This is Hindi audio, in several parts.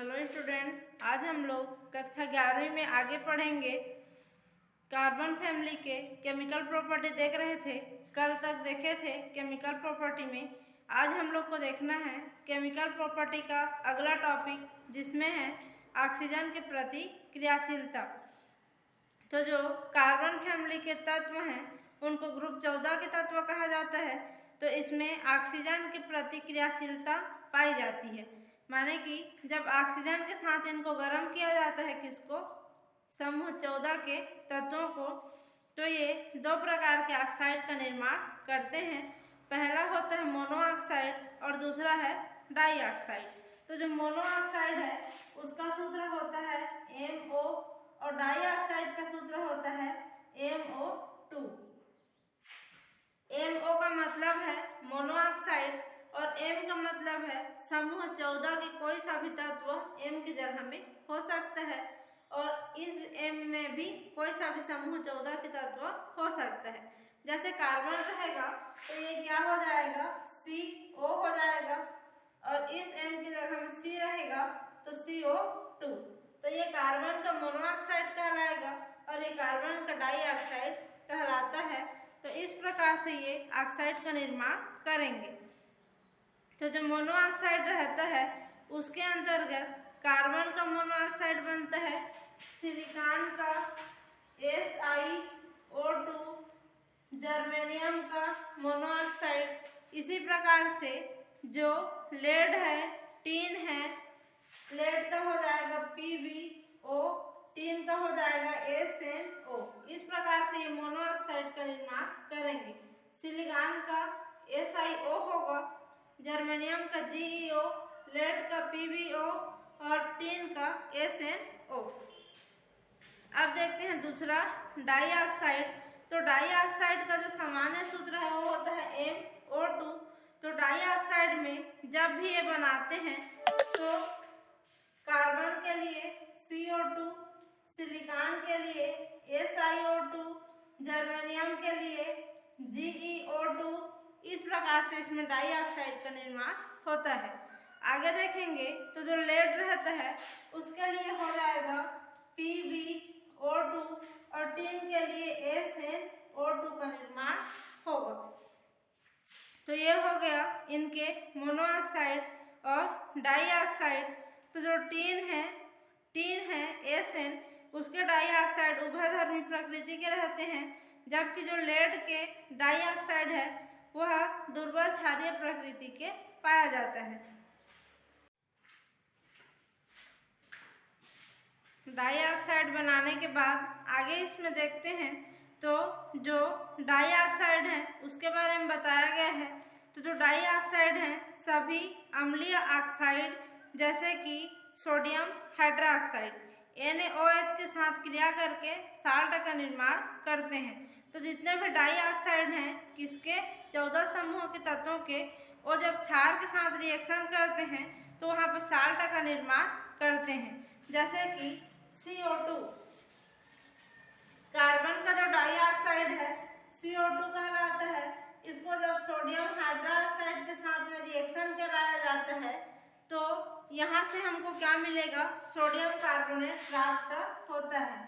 हेलो स्टूडेंट्स, आज हम लोग कक्षा 11वीं में आगे पढ़ेंगे। कार्बन फैमिली के केमिकल प्रॉपर्टी देख रहे थे, कल तक देखे थे केमिकल प्रॉपर्टी में। आज हम लोग को देखना है केमिकल प्रॉपर्टी का अगला टॉपिक, जिसमें है ऑक्सीजन के प्रति क्रियाशीलता। तो जो कार्बन फैमिली के तत्व हैं उनको ग्रुप 14 के तत्व कहा जाता है। तो इसमें ऑक्सीजन के प्रति क्रियाशीलता पाई जाती है, माने कि जब ऑक्सीजन के साथ इनको गर्म किया जाता है, किसको, समूह 14 के तत्वों को, तो ये दो प्रकार के ऑक्साइड का निर्माण करते हैं। पहला होता है मोनोऑक्साइड और दूसरा है डाइऑक्साइड। तो जो मोनोऑक्साइड है उसका सूत्र होता है MO और डाइऑक्साइड का सूत्र होता है MO2। MO का मतलब है मोनोऑक्साइड और M का मतलब है समूह 14 के कोई सा भी तत्व M की जगह में हो सकता है, और इस M में भी कोई सा भी समूह 14 के तत्व हो सकता है। जैसे कार्बन रहेगा तो ये क्या हो जाएगा, CO हो जाएगा, और इस M की जगह में C रहेगा तो CO2। तो ये कार्बन का मोनोऑक्साइड कहलाएगा और ये कार्बन का डाइऑक्साइड कहलाता है। तो इस प्रकार से ये ऑक्साइड का निर्माण करेंगे। तो जो मोनोऑक्साइड रहता है उसके अंतर्गत कार्बन का मोनोऑक्साइड बनता है, सिलिकॉन का SiO2, जर्मेनियम का मोनोऑक्साइड। इसी प्रकार से जो लेड है, टीन है, लेड का हो जाएगा PbO, टीन का हो जाएगा SnO। इस प्रकार से ये मोनोऑक्साइड का निर्माण करेंगे। सिलिकॉन का SiO होगा, जर्मेनियम का GeO, लेड का PbO और टीन का SnO। अब देखते हैं दूसरा डाइऑक्साइड। तो डाइऑक्साइड का जो सामान्य सूत्र है वो होता है MO2। तो डाइऑक्साइड में जब भी ये बनाते हैं तो कार्बन के लिए CO2, सिलिकॉन के लिए SiO2, जर्मेनियम के लिए GeO2। इस प्रकार से इसमें डाइऑक्साइड का निर्माण होता है। आगे देखेंगे तो जो लेड रहता है उसके लिए हो जाएगा PbO2 और टीन के लिए SnO2 का निर्माण होगा। तो ये हो गया इनके मोनोऑक्साइड और डाइऑक्साइड। तो जो टीन है Sn, उसके डाइऑक्साइड उभयधर्मी प्रकृति के रहते हैं, जबकि जो लेड के डाइऑक्साइड है वह दुर्बल क्षारीय प्रकृति के पाया जाता है। डाइऑक्साइड बनाने के बाद आगे इसमें देखते हैं तो जो डाइऑक्साइड है उसके बारे में बताया गया है। तो जो डाइऑक्साइड है सभी अम्लीय ऑक्साइड जैसे कि सोडियम हाइड्रोक्साइड NaOH के साथ क्रिया करके साल्ट का निर्माण करते हैं। तो जितने भी डाइऑक्साइड हैं किसके, 14 समूहों के तत्वों के, वो जब क्षार के साथ रिएक्शन करते हैं तो वहाँ पर साल्ट का निर्माण करते हैं। जैसे कि CO2, कार्बन का जो डाइऑक्साइड है CO2 कहलाता है। इसको जब सोडियम हाइड्रोक्साइड के साथ में रिएक्शन कराया जाता है तो यहाँ से हमको क्या मिलेगा, सोडियम कार्बोनेट प्राप्त होता है,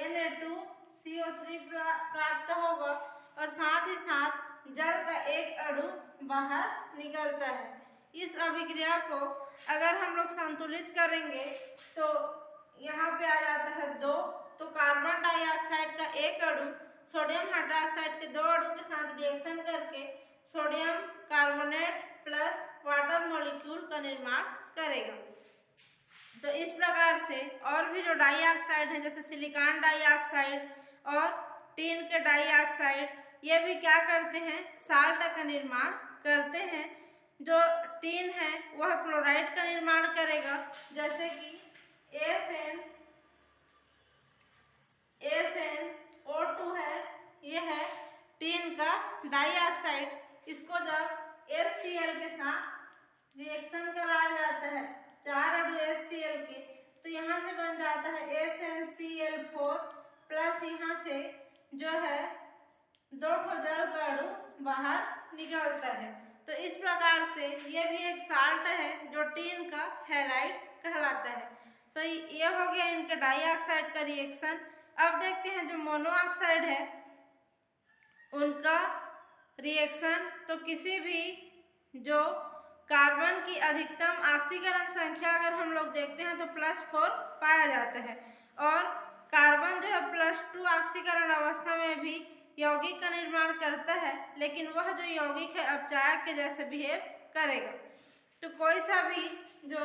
Na2CO3 प्राप्त होगा, और साथ ही साथ जल का एक अणु बाहर निकलता है। इस अभिक्रिया को अगर हम लोग संतुलित करेंगे तो यहाँ पे आ जाता है 2। तो कार्बन डाइऑक्साइड का एक अणु सोडियम हाइड्रोक्साइड के 2 अणु के साथ रिएक्शन करके sodium carbonate plus water molecule का निर्माण करेगा। तो इस प्रकार से और भी जो डाइऑक्साइड है जैसे सिलिकॉन डाइऑक्साइड और टीन के डाइऑक्साइड, ये भी क्या करते हैं, साल्ट का निर्माण करते हैं। जो टीन है वह क्लोराइड का निर्माण करेगा, जैसे कि SnO2 है, ये है टीन का डाइऑक्साइड। इसको जब HCl के साथ रिएक्शन कराया जाता है, 4 अणु HCl के, तो यहाँ से बन जाता है SnCl4 प्लस यहाँ से जो है 2 जल का अणु बाहर निकलता है। तो इस प्रकार से ये भी एक साल्ट है जो टीन का हैलाइड कहलाता है। तो ये हो गया इनका डाई ऑक्साइड का रिएक्शन। अब देखते हैं जो मोनो ऑक्साइड है उनका रिएक्शन। तो किसी भी जो कार्बन की अधिकतम ऑक्सीकरण संख्या अगर हम लोग देखते हैं तो +4 पाया जाता है, और कार्बन जो है +2 ऑक्सीकरण अवस्था में भी यौगिक का निर्माण करता है, लेकिन वह जो यौगिक है अपचायक के जैसे बिहेव करेगा। तो कोई सा भी जो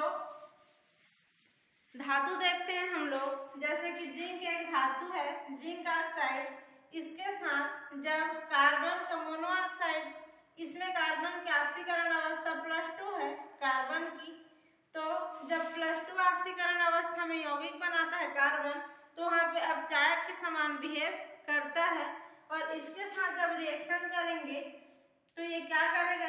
धातु देखते हैं हम लोग, जैसे कि जिंक एक धातु है, जिंक ऑक्साइड, इसके साथ जब कार्बन का मोनो ऑक्साइड, इसमें कार्बन की ऑक्सीकरण अवस्था +2 है कार्बन की, तो जब +2 ऑक्सीकरण अवस्था में यौगिक बनाता है कार्बन, तो वहाँ पे अपचायक के समान बिहेव करता है। और इसके साथ जब रिएक्शन करेंगे तो ये क्या करेगा,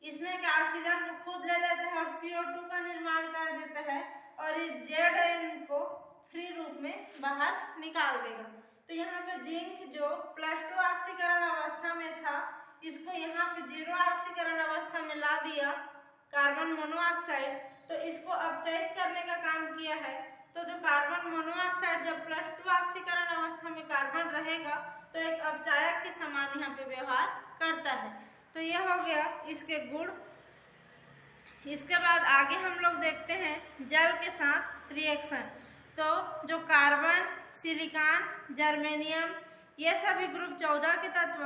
इसमें क्या ऑक्सीजन को खुद ले लेता है और CO2 का निर्माण कर देता है, और इस ZN को फ्री रूप में बाहर निकाल देगा। तो यहाँ पे जिंक जो +2 ऑक्सीकरण अवस्था में था, इसको यहाँ पे 0 ऑक्सीकरण अवस्था में ला दिया कार्बन मोनोऑक्साइड, तो इसको अपचयित करने का काम किया है। तो जो कार्बन मोनोऑक्साइड जब +2 ऑक्सीकरण अवस्था में कार्बन रहेगा तो एक अपचायक के समान यहाँ पे व्यवहार करता है। तो ये हो गया इसके गुण। इसके बाद आगे हम लोग देखते हैं जल के साथ रिएक्शन। तो जो कार्बन, सिलिकॉन, जर्मेनियम, ये सभी ग्रुप 14 के तत्व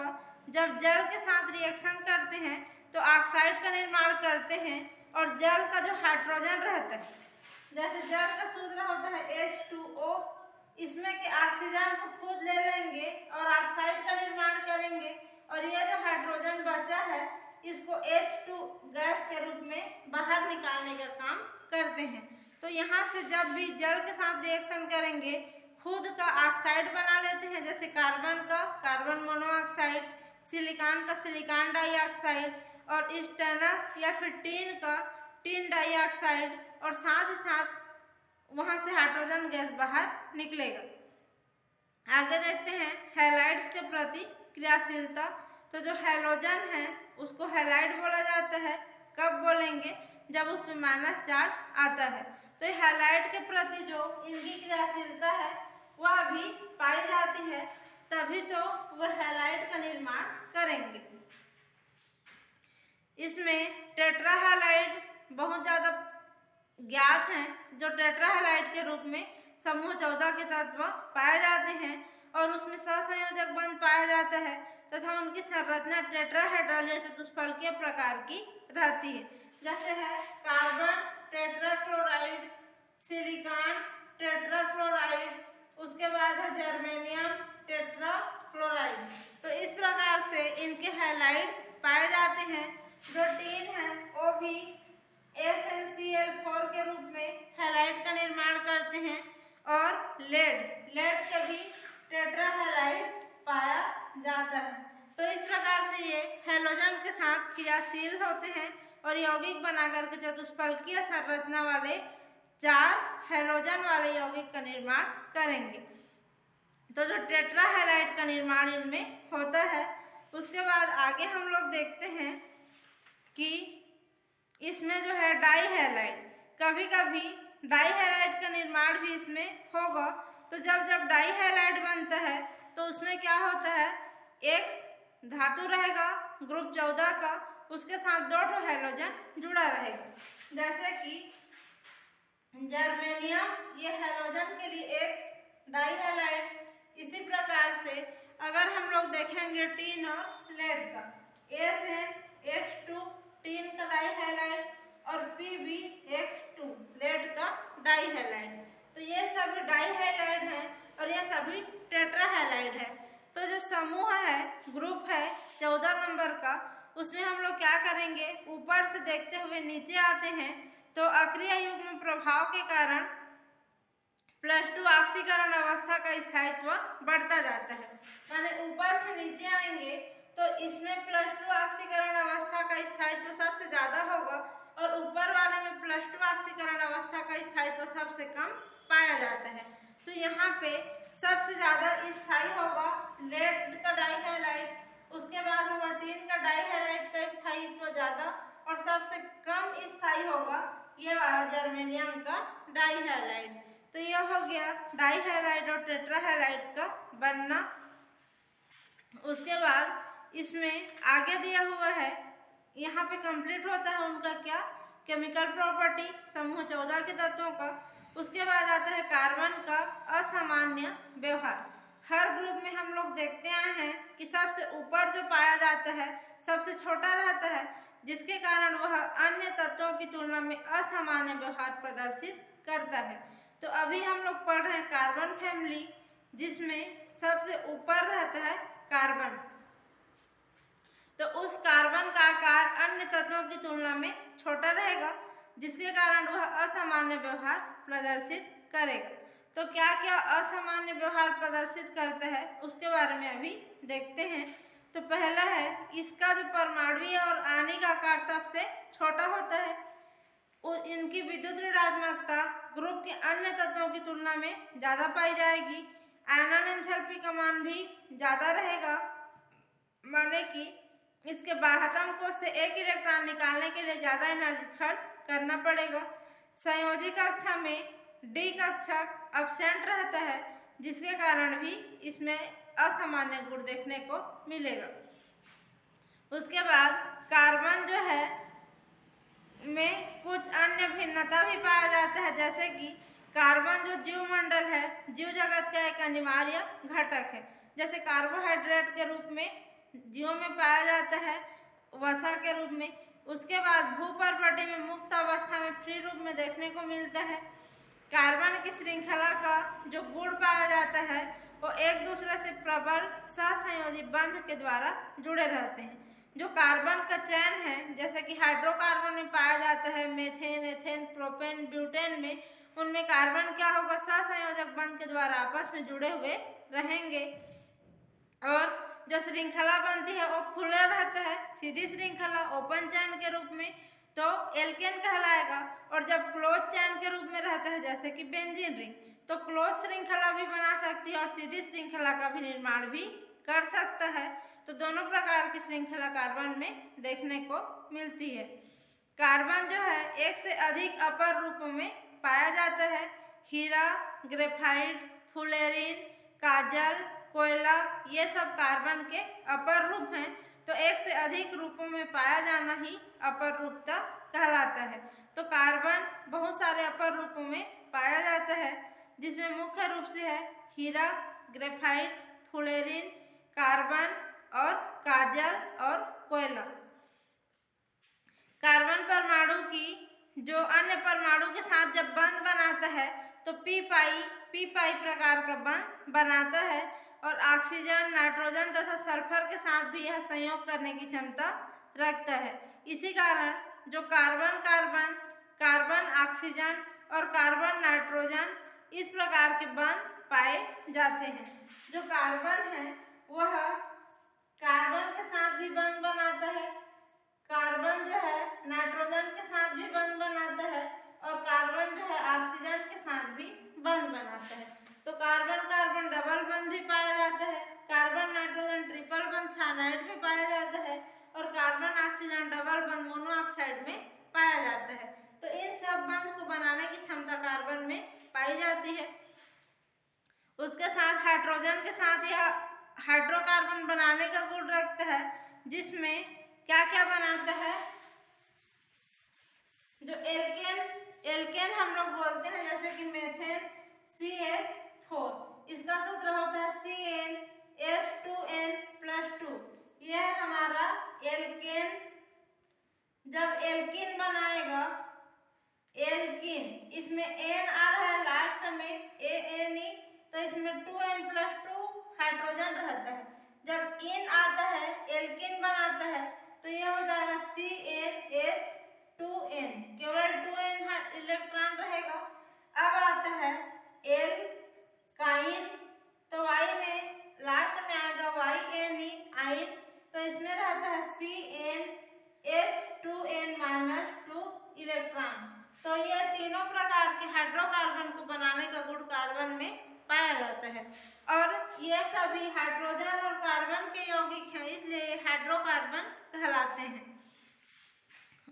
जब जल के साथ रिएक्शन करते हैं तो ऑक्साइड का निर्माण करते हैं, और जल का जो हाइड्रोजन रहता है, जैसे जल का सूत्र होता है H2O, इसमें के ऑक्सीजन को खुद ले लेंगे और ऑक्साइड का निर्माण करेंगे, और ये जो हाइड्रोजन बचा है इसको H2 गैस के रूप में बाहर निकालने का काम करते हैं। तो यहाँ से जब भी जल के साथ रिएक्शन करेंगे खुद का ऑक्साइड बना लेते हैं, जैसे कार्बन का कार्बन मोनोऑक्साइड, सिलिकॉन का सिलिकॉन डाइऑक्साइड, और स्टेनस या फिर टीन का टीन डाइऑक्साइड, और साथ ही साथ वहाँ से हाइड्रोजन गैस बाहर निकलेगा। आगे देखते हैं हैलाइड्स के प्रति क्रियाशीलता। तो जो हैलोजन है उसको हैलाइड बोला जाता है। कब बोलेंगे, जब उसमें -चार्ज आता है। तो हैलाइड के प्रति जो इनकी क्रियाशीलता है वह भी पाई जाती है, तभी तो वह हैलाइड का निर्माण करेंगे। इसमें टेट्राहैलाइड बहुत ज़्यादा ज्ञात हैं, जो टेट्राहैलाइड के रूप में समूह 14 के तत्व पाए जाते हैं, और उसमें सहसंयोजक बंध पाया जाता है तथा उनकी संरचना टेट्राहेड्रल या चतुष्फलकीय प्रकार की रहती है। जैसे है कार्बन टेट्राक्लोराइड, सिलिकॉन टेट्राक्लोराइड, उसके बाद है जर्मेनियम टेट्राक्लोराइड। तो इस प्रकार से इनके हैलाइड पाए जाते हैं। जो टीन है वो भी SnCl4 के रूप में हैलाइड का निर्माण करते हैं, और लेड का भी टेट्राहैलाइड पाया जाता है। तो इस प्रकार से ये हैलोजन के साथ क्रियाशील होते हैं और यौगिक बनाकर के चतुष्फलकीय संरचना वाले 4 हैलोजन वाले यौगिक का निर्माण करेंगे। तो जो टेट्राहैलाइड का निर्माण इनमें होता है। उसके बाद आगे हम लोग देखते हैं कि इसमें जो है डाईहैलाइड, कभी कभी डाईहैलाइड का निर्माण भी इसमें होगा। तो जब डाईहैलाइड बनता है तो उसमें क्या होता है, एक धातु रहेगा ग्रुप 14 का, उसके साथ 2 हैलोजन जुड़ा रहेगा। जैसे कि जर्मेनियम, ये हैलोजन के लिए एक डाईहैलाइड। इसी प्रकार से अगर हम लोग देखेंगे टीन और लेड का, SnH2 टीन का डाईहैलाइड और PbH2 लेड का डाईहैलाइड। तो ये सभी डाईहैलाइड है और ये सभी टेट्राहैलाइड है। तो जो समूह है, ग्रुप है 14 नंबर का, उसमें हम लोग क्या करेंगे, ऊपर से देखते हुए नीचे आते हैं। तो अक्रिय युग्म प्रभाव के कारण +2 ऑक्सीकरण अवस्था का स्थायित्व बढ़ता जाता है। माने ऊपर से नीचे आएंगे तो इसमें +2 ऑक्सीकरण अवस्था का स्थायित्व सबसे ज्यादा होगा, और ऊपर वाले में +2 ऑक्सीकरण अवस्था का स्थायित्व सबसे कम पाया जाता है। तो यहाँ पे सबसे ज्यादा स्थायी होगा लेड का डाईहैलाइड, उसके बाद होगा टीन का डाईहैलाइड का स्थायित्व ज्यादा, और सबसे कम स्थायी होगा ये वाला जर्मेनियम का डाइहैलाइड। तो यह हो गया डाइहैलाइड और टेट्राहैलाइड का बनना। उसके बाद इसमें आगे दिया हुआ है, यहाँ पे कंप्लीट होता है उनका क्या, केमिकल प्रॉपर्टी समूह 14 के तत्वों का। उसके बाद आता है कार्बन का असामान्य व्यवहार। हर ग्रुप में हम लोग देखते आए हैं कि सबसे ऊपर जो पाया जाता है सबसे छोटा रहता है, जिसके कारण वह अन्य तत्वों की तुलना में असामान्य व्यवहार प्रदर्शित करता है। तो अभी हम लोग पढ़ रहे हैं कार्बन फैमिली, जिसमें सबसे ऊपर रहता है कार्बन। तो उस कार्बन का आकार अन्य तत्वों की तुलना में छोटा रहेगा, जिसके कारण वह असामान्य व्यवहार प्रदर्शित करेगा। तो क्या क्या असामान्य व्यवहार प्रदर्शित करता है उसके बारे में अभी देखते हैं। तो पहला है, इसका जो परमाणु और आणविक आकार सबसे छोटा होता है। इनकी विद्युत ऋणात्मकता ग्रुप के अन्य तत्वों की तुलना में ज़्यादा पाई जाएगी। आयनन एंथैल्पी का मान भी ज़्यादा रहेगा, माने कि इसके बाह्यतम कोश से एक इलेक्ट्रॉन निकालने के लिए ज़्यादा एनर्जी खर्च करना पड़ेगा। संयोजी कक्षा में डी कक्षक अब्सेंट रहता है, जिसके कारण भी इसमें असामान्य गुण देखने को मिलेगा। उसके बाद कार्बन जो है में कुछ अन्य भिन्नता भी पाया जाता है, जैसे कि कार्बन जो जीव मंडल है, जीव जगत का एक अनिवार्य घटक है। जैसे कार्बोहाइड्रेट के रूप में जीवों में पाया जाता है, वसा के रूप में। उसके बाद भूपर्पटी में मुक्त अवस्था में फ्री रूप में देखने को मिलता है। कार्बन की श्रृंखला का जो गुण पाया जाता है वो एक दूसरे से प्रबल सहसंयोजी बंध के द्वारा जुड़े रहते हैं। जो कार्बन का चयन है, जैसे कि हाइड्रोकार्बन में पाया जाता है, मेथेन, एथेन, प्रोपेन, ब्यूटेन में, उनमें कार्बन क्या होगा, सहसंयोजक बंध के द्वारा आपस में जुड़े हुए रहेंगे। और जो श्रृंखला बनती है वो खुला रहता है, सीधी श्रृंखला ओपन चैन के रूप में, तो एल्केन कहलाएगा। और जब क्लोज चैन के रूप में रहता है, जैसे कि बेंजीन रिंग, तो क्लोज श्रृंखला भी बना सकती है और सीधी श्रृंखला का भी निर्माण भी कर सकता है। तो दोनों प्रकार की श्रृंखला कार्बन में देखने को मिलती है। कार्बन जो है एक से अधिक अपर रूपों में पाया जाता है। हीरा, ग्रेफाइट, फुलेरिन, काजल, कोयला, ये सब कार्बन के अपर रूप हैं। तो एक से अधिक रूपों में पाया जाना ही अपर रूपता कहलाता है। तो कार्बन बहुत सारे अपर रूपों में पाया जाता है, जिसमें मुख्य रूप से है हीरा, ग्रेफाइट, फुलेरिन, कार्बन और काजल और कोयला। कार्बन परमाणु की जो अन्य परमाणु के साथ जब बंध बनाता है तो पी पाई प्रकार का बंध बनाता है। और ऑक्सीजन, नाइट्रोजन तथा सल्फर के साथ भी यह संयोग करने की क्षमता रखता है। इसी कारण जो कार्बन ऑक्सीजन और कार्बन नाइट्रोजन इस प्रकार के बंध पाए जाते हैं। जो कार्बन है वह कार्बन के साथ भी बंध बनाता है, कार्बन जो है नाइट्रोजन के साथ भी बंध बनाता है, और कार्बन जो है ऑक्सीजन के साथ भी बंध बनाता है। तो कार्बन डबल बंध भी पाया जाता है, कार्बन नाइट्रोजन ट्रिपल बंध साइनाइड में पाया जाता है, और कार्बन ऑक्सीजन डबल बंध मोनोऑक्साइड में पाया जाता है। तो इन सब बंध को बनाने की क्षमता कार्बन में पाई जाती है। उसके साथ हाइड्रोजन के साथ यह हाइड्रोकार्बन बनाने का गुण रखता है, जिसमें क्या क्या बनाता है, जो एल्केन हम लोग बोलते हैं, जैसे कि मेथेन CH4, इसका सूत्र होता है CnH2n+2। यह हमारा एल्केन। जब एल्कीन बनाएगा, एल्कीन इसमें N आ रहा है लास्ट में ANE, तो इसमें 2n+2 हाइड्रोजन रहता है। जब इन आता है, एल्कीन बनाता है, तो यह हो जाएगा CnH2n, केवल 2n इलेक्ट्रॉन रहेगा। अब आता है एल्काइन, तो Y में लास्ट में आएगा YNE, आइन, तो इसमें रहता है CnH2n-2 इलेक्ट्रॉन। तो ये तीनों प्रकार के हाइड्रोकार्बन को बनाने का गुण कार्बन में पाया जाता है, और ये सभी हाइड्रोजन और कार्बन के यौगिक हैं, इसलिए ये हाइड्रोकार्बन कहलाते हैं।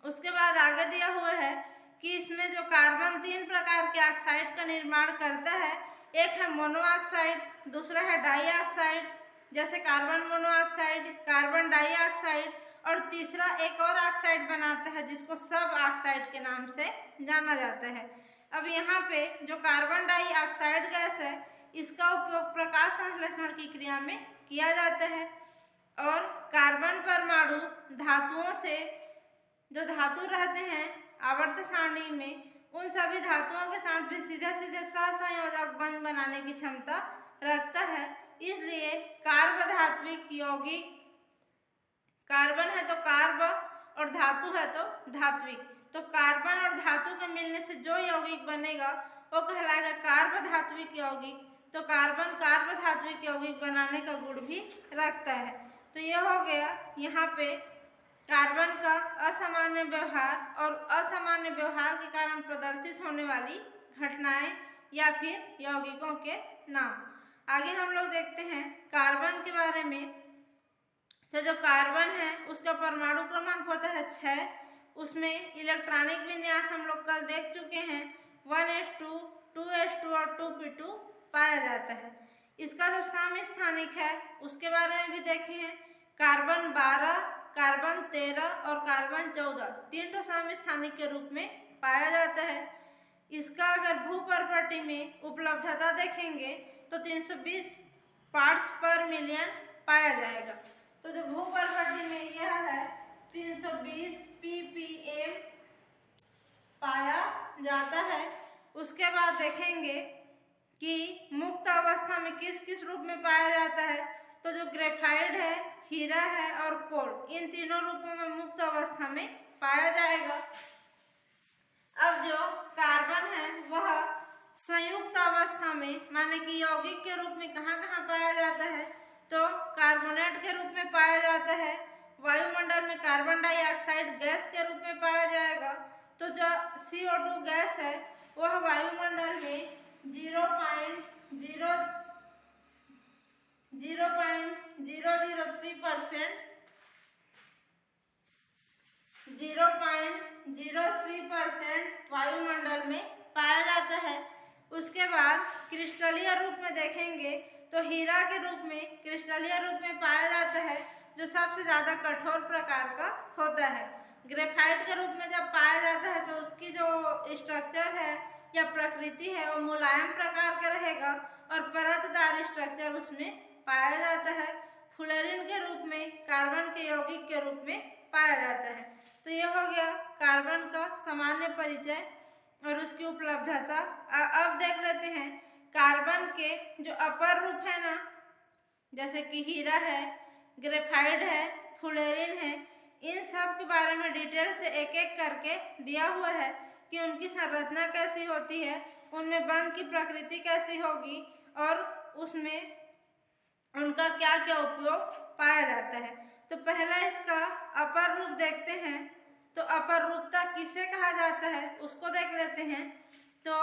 उसके बाद आगे दिया हुआ है कि इसमें जो कार्बन 3 प्रकार के ऑक्साइड का निर्माण करता है। एक है मोनोऑक्साइड, दूसरा है डाइऑक्साइड जैसे कार्बन मोनोऑक्साइड, कार्बन डाइऑक्साइड, और तीसरा एक और ऑक्साइड बनाता है जिसको सब ऑक्साइड के नाम से जाना जाता है। अब यहाँ पे जो कार्बन डाइऑक्साइड गैस है इसका उपयोग प्रकाश संश्लेषण की क्रिया में किया जाता है, और कार्बन परमाणु धातुओं से, जो धातु रहते हैं आवर्त सारणी में, उन सभी धातुओं के साथ भी सीधे सीधे सहसंयोजक बंध बनाने की क्षमता रखता है। इसलिए कार्बधात्विक यौगिक, कार्बन है तो कार्ब और धातु है तो धात्विक, तो कार्बन और धातु के मिलने से जो यौगिक बनेगा वो कहलाएगा कार्बधात्विक यौगिक। तो कार्बन कार्बधात्विक यौगिक बनाने का गुण भी रखता है। तो यह हो गया यहाँ पे कार्बन का असामान्य व्यवहार और असामान्य व्यवहार के कारण प्रदर्शित होने वाली घटनाएं या फिर यौगिकों के नाम। आगे हम लोग देखते हैं कार्बन के बारे में। तो जो कार्बन है उसका परमाणु क्रमांक होता है 6। उसमें इलेक्ट्रॉनिक विन्यास हम लोग कल देख चुके हैं, 1s2, 2s2 और 2p2 पाया जाता है। इसका जो समस्थानिक है उसके बारे में भी देखे हैं। कार्बन 12, कार्बन 13 और कार्बन 14 तीन समस्थानिक के रूप में पाया जाता है। इसका अगर भूपर्पटी में उपलब्धता देखेंगे तो 320 पार्ट्स पर मिलियन पाया जाएगा। तो जो भूपर्पटी में यह है 320 ppm पाया जाता है। उसके बाद देखेंगे कि मुक्त अवस्था में किस किस रूप में पाया जाता है। तो जो ग्रेफाइट है, हीरा है और कोल, इन तीनों रूपों में मुक्त अवस्था में पाया जाएगा। अब जो कार्बन है वह संयुक्त अवस्था में माने कि यौगिक के रूप में कहाँ कहाँ पाया जाता है, तो कार्बोनेट के रूप में पाया जाता है। वायुमंडल में कार्बन डाइऑक्साइड गैस के रूप में पाया जाएगा। तो जो CO2 गैस है वह वायुमंडल में 0.03% वायुमंडल में पाया जाता है। उसके बाद क्रिस्टलीय रूप में देखेंगे तो हीरा के रूप में, क्रिस्टलीय रूप में पाया जाता है जो सबसे ज़्यादा कठोर प्रकार का होता है। ग्रेफाइट के रूप में जब पाया जाता है तो उसकी जो स्ट्रक्चर है या प्रकृति है वो मुलायम प्रकार का रहेगा और परतदार स्ट्रक्चर उसमें पाया जाता है। फ्लोरीन के रूप में कार्बन के यौगिक के रूप में पाया जाता है। तो यह हो गया कार्बन का सामान्य परिचय और उसकी उपलब्धता। अब देख लेते हैं कार्बन के जो अपर रूप है ना, जैसे कि हीरा है, ग्रेफाइट है, फ्लोरीन है, इन सब के बारे में डिटेल से एक एक करके दिया हुआ है कि उनकी संरचना कैसी होती है, उनमें बंध की प्रकृति कैसी होगी और उसमें उनका क्या क्या उपयोग पाया जाता है। तो पहला इसका अपर रूप देखते हैं। तो अपर रूपता किसे कहा जाता है उसको देख लेते हैं। तो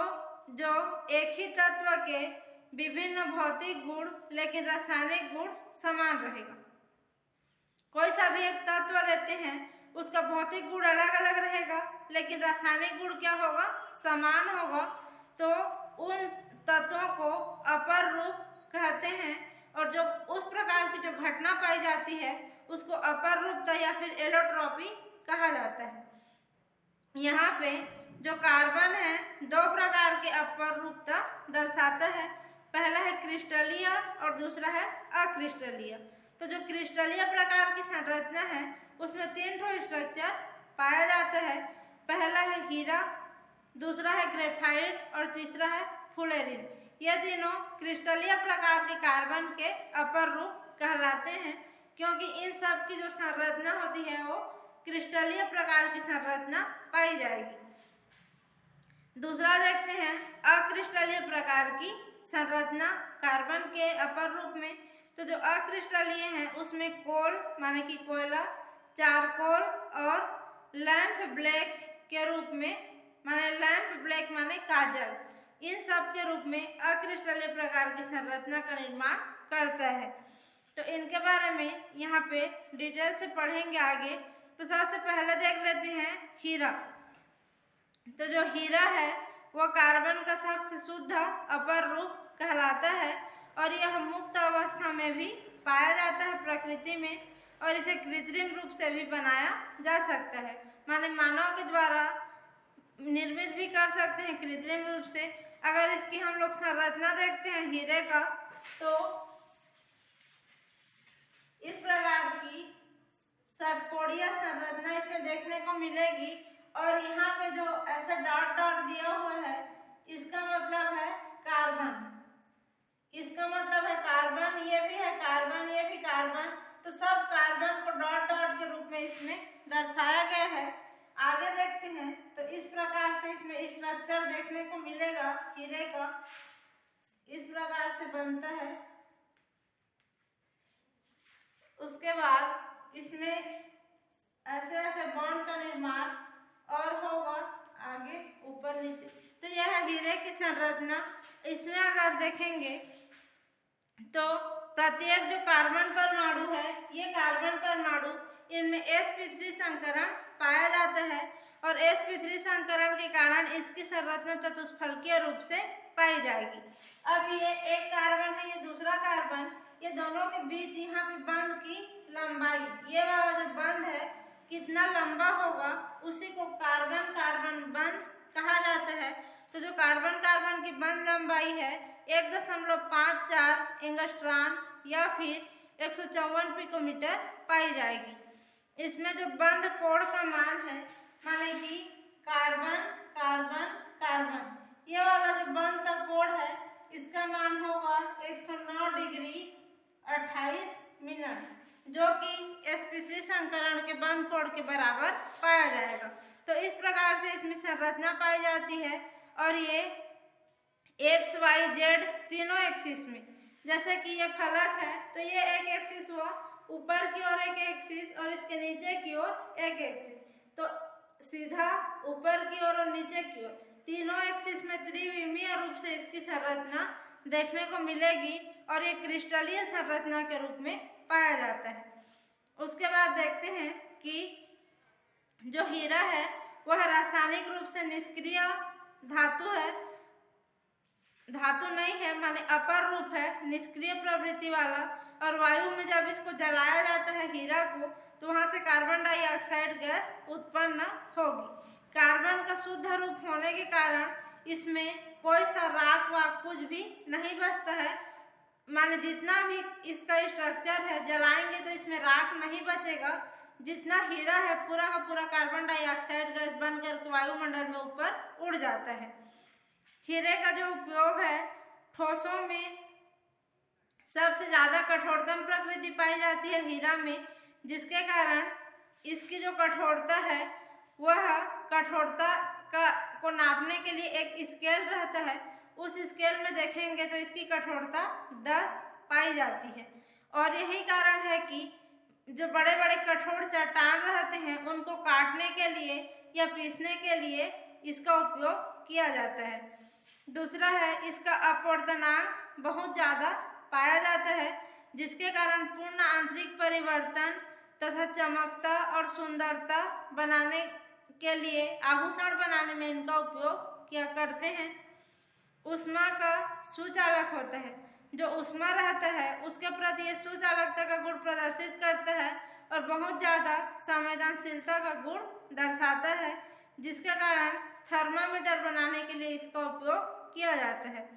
जो एक ही तत्व के विभिन्न भौतिक गुण लेकिन रासायनिक गुण समान रहेगा। कोई सा भी एक तत्व लेते हैं उसका भौतिक गुण अलग अलग रहेगा लेकिन रासायनिक गुण क्या होगा, समान होगा। तो उन तत्वों को अपर रूप कहते हैं और जो उस प्रकार की जो घटना पाई जाती है उसको अपर रूपता या फिर एलोट्रॉपी कहा जाता है। यहाँ पे जो कार्बन है दो प्रकार के अपर रूपता दर्शाता है। पहला है क्रिस्टलीय और दूसरा है अक्रिस्टलीय। तो जो क्रिस्टलीय प्रकार की संरचना है उसमें 3 स्ट्रक्चर पाया जाता है। पहला है हीरा, दूसरा है ग्रेफाइट और तीसरा है फ्लोरीन। ये तीनों क्रिस्टलीय प्रकार के कार्बन के अपर रूप कहलाते हैं क्योंकि इन सब की जो संरचना होती है वो क्रिस्टलीय प्रकार की संरचना पाई जाएगी। दूसरा देखते हैं अक्रिस्टलीय प्रकार की संरचना कार्बन के अपर रूप में। तो जो अक्रिस्टलीय है उसमें कोल माने कि कोयला, चारकोल और लैंप ब्लैक के रूप में, माने लैंप ब्लैक माने काजल, इन सब के रूप में अक्रिस्टलीय प्रकार की संरचना का निर्माण करता है। तो इनके बारे में यहाँ पे डिटेल से पढ़ेंगे आगे। तो सबसे पहले देख लेते हैं हीरा। तो जो हीरा है वह कार्बन का सबसे शुद्ध अपर रूप कहलाता है और यह मुक्त अवस्था में भी पाया जाता है प्रकृति में, और इसे कृत्रिम रूप से भी बनाया जा सकता है, माने मानव के द्वारा निर्मित भी कर सकते हैं कृत्रिम रूप से। अगर इसकी हम लोग संरचना देखते हैं हीरे का, तो इस प्रकार की षटकोणीय संरचना इसमें देखने को मिलेगी और यहाँ पे जो ऐसा डॉट डॉट दिया हुआ है इसका मतलब है कार्बन, इसका मतलब है कार्बन, ये भी है कार्बन, ये भी कार्बन, तो सब कार्बन को डॉट डॉट के रूप में इसमें दर्शाया गया है। आगे देखते हैं तो इस प्रकार से इसमें स्ट्रक्चर देखने को मिलेगा हीरे का, इस प्रकार से बनता है। उसके बाद इसमें ऐसे ऐसे बॉन्ड का निर्माण और होगा आगे ऊपर नीचे। तो यह है हीरे की संरचना। इसमें अगर देखेंगे तो प्रत्येक जो कार्बन परमाणु है, ये कार्बन परमाणु, इनमें sp3 संकरण पाया जाता है और sp3 संकरण के कारण इसकी संरचना चतुष्फलकीय रूप से पाई जाएगी। अब ये एक कार्बन है, ये दूसरा कार्बन, ये दोनों के बीच यहाँ पे बंध की लंबाई, ये वाला जो बंध है कितना लंबा होगा उसी को कार्बन कार्बन बंध कहा जाता है। तो जो कार्बन कार्बन की बंध लंबाई है 1.54 एंगस्ट्रॉम या फिर 154 पिकोमीटर पाई जाएगी। इसमें जो बंध कोण का मान है, माने कि कार्बन कार्बन कार्बन, ये वाला जो बंध का कोण है इसका मान होगा 109 डिग्री 28 मिनट, जो कि sp3 संकरण के बंध कोण के बराबर पाया जाएगा। तो इस प्रकार से इसमें संरचना पाई जाती है और ये एक्स वाई जेड तीनों एक्सिस में, जैसे कि ये फलक है तो ये एक एक्सिस हुआ, ऊपर की ओर एक एक्सिस और इसके नीचे की ओर एक एक्सिस, तो सीधा ऊपर की ओर और नीचे की ओर तीनों एक्सिस में त्रिविमीय रूप से इसकी संरचना देखने को मिलेगी और ये क्रिस्टलीय संरचना के रूप में पाया जाता है। उसके बाद देखते हैं कि जो हीरा है वह रासायनिक रूप से निष्क्रिय धातु है, धातु नहीं है, माने अपर रूप है, निष्क्रिय प्रवृत्ति वाला, और वायु में जब इसको जलाया जाता है हीरा को तो वहां से कार्बन डाइऑक्साइड गैस उत्पन्न होगी। कार्बन का शुद्ध रूप होने के कारण इसमें कोई सा राख वाख कुछ भी नहीं बचता है, माने जितना भी इसका स्ट्रक्चर है जलाएंगे तो इसमें राख नहीं बचेगा, जितना हीरा है पूरा का पूरा कार्बन डाइऑक्साइड गैस बनकर वायुमंडल में ऊपर उड़ जाता है। हीरे का जो उपयोग है ठोसों में सबसे ज्यादा कठोरतम प्रकृति पाई जाती है हीरा में, जिसके कारण इसकी जो कठोरता है वह कठोरता को नापने के लिए एक स्केल रहता है, उस स्केल में देखेंगे तो इसकी कठोरता 10 पाई जाती है। और यही कारण है कि जो बड़े बड़े कठोर चट्टान रहते हैं उनको काटने के लिए या पीसने के लिए इसका उपयोग किया जाता है। दूसरा है इसका अपवर्तनांक बहुत ज़्यादा पाया जाता है, जिसके कारण पूर्ण आंतरिक परिवर्तन तथा चमकता और सुंदरता बनाने के लिए आभूषण बनाने में इनका उपयोग किया करते हैं। ऊष्मा का सुचालक होता है, जो ऊष्मा रहता है उसके प्रति ये सुचालकता का गुण प्रदर्शित करता है और बहुत ज़्यादा संवेदनशीलता का गुण दर्शाता है, जिसके कारण थर्मामीटर बनाने के लिए इसका उपयोग किया जाता है।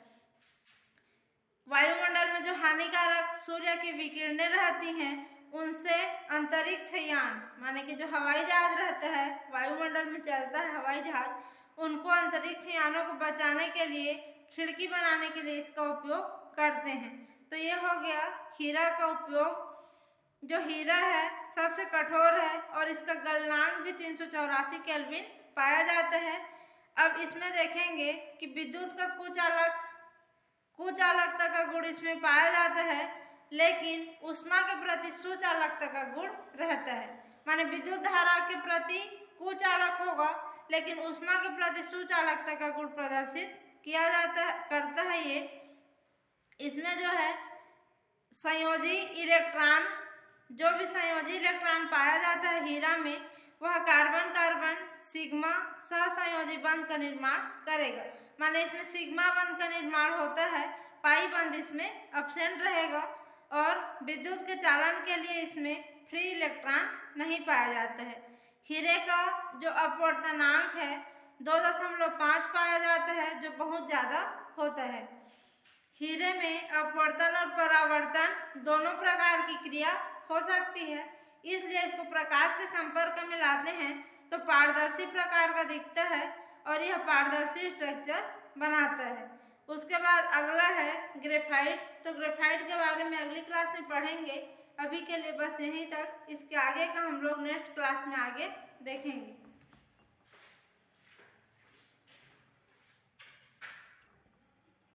वायुमंडल में जो हानिकारक सूर्य की विकिरणें रहती हैं उनसे अंतरिक्ष यान, माने कि जो हवाई जहाज रहता है वायुमंडल में चलता है हवाई जहाज, उनको अंतरिक्ष यानों को बचाने के लिए खिड़की बनाने के लिए इसका उपयोग करते हैं। तो ये हो गया हीरा का उपयोग। जो हीरा है सबसे कठोर है और इसका गलनांक भी 384 केल्विन पाया जाता है। अब इसमें देखेंगे कि विद्युत का कुचालकता का गुण इसमें पाया जाता है, लेकिन ऊष्मा के प्रति सुचालकता का गुण रहता है, माने विद्युत धारा के प्रति कुचालक होगा लेकिन ऊष्मा के प्रति सुचालकता का गुण प्रदर्शित किया जाता करता है। ये इसमें जो है संयोजी इलेक्ट्रॉन, जो भी संयोजी इलेक्ट्रॉन पाया जाता है हीरा में, वह कार्बन कार्बन सिग्मा सहसंयोजी बंध का निर्माण करेगा। माने इसमें सिग्मा बंध का निर्माण होता है, पाई बंध इसमें एब्सेंट रहेगा और विद्युत के चालन के लिए इसमें फ्री इलेक्ट्रॉन नहीं पाया जाता है। हीरे का जो अपवर्तनांक है 2.5 पाया जाता है, जो बहुत ज़्यादा होता है। हीरे में अपवर्तन और परावर्तन दोनों प्रकार की क्रिया हो सकती है, इसलिए इसको प्रकाश के संपर्क में लाते हैं तो पारदर्शी प्रकार का दिखता है और यह पारदर्शी स्ट्रक्चर बनाता है। उसके बाद अगला है ग्रेफाइट। तो ग्रेफाइट के बारे में अगली क्लास में पढ़ेंगे। अभी के लिए बस यहीं तक, इसके आगे का हम लोग नेक्स्ट क्लास में आगे देखेंगे।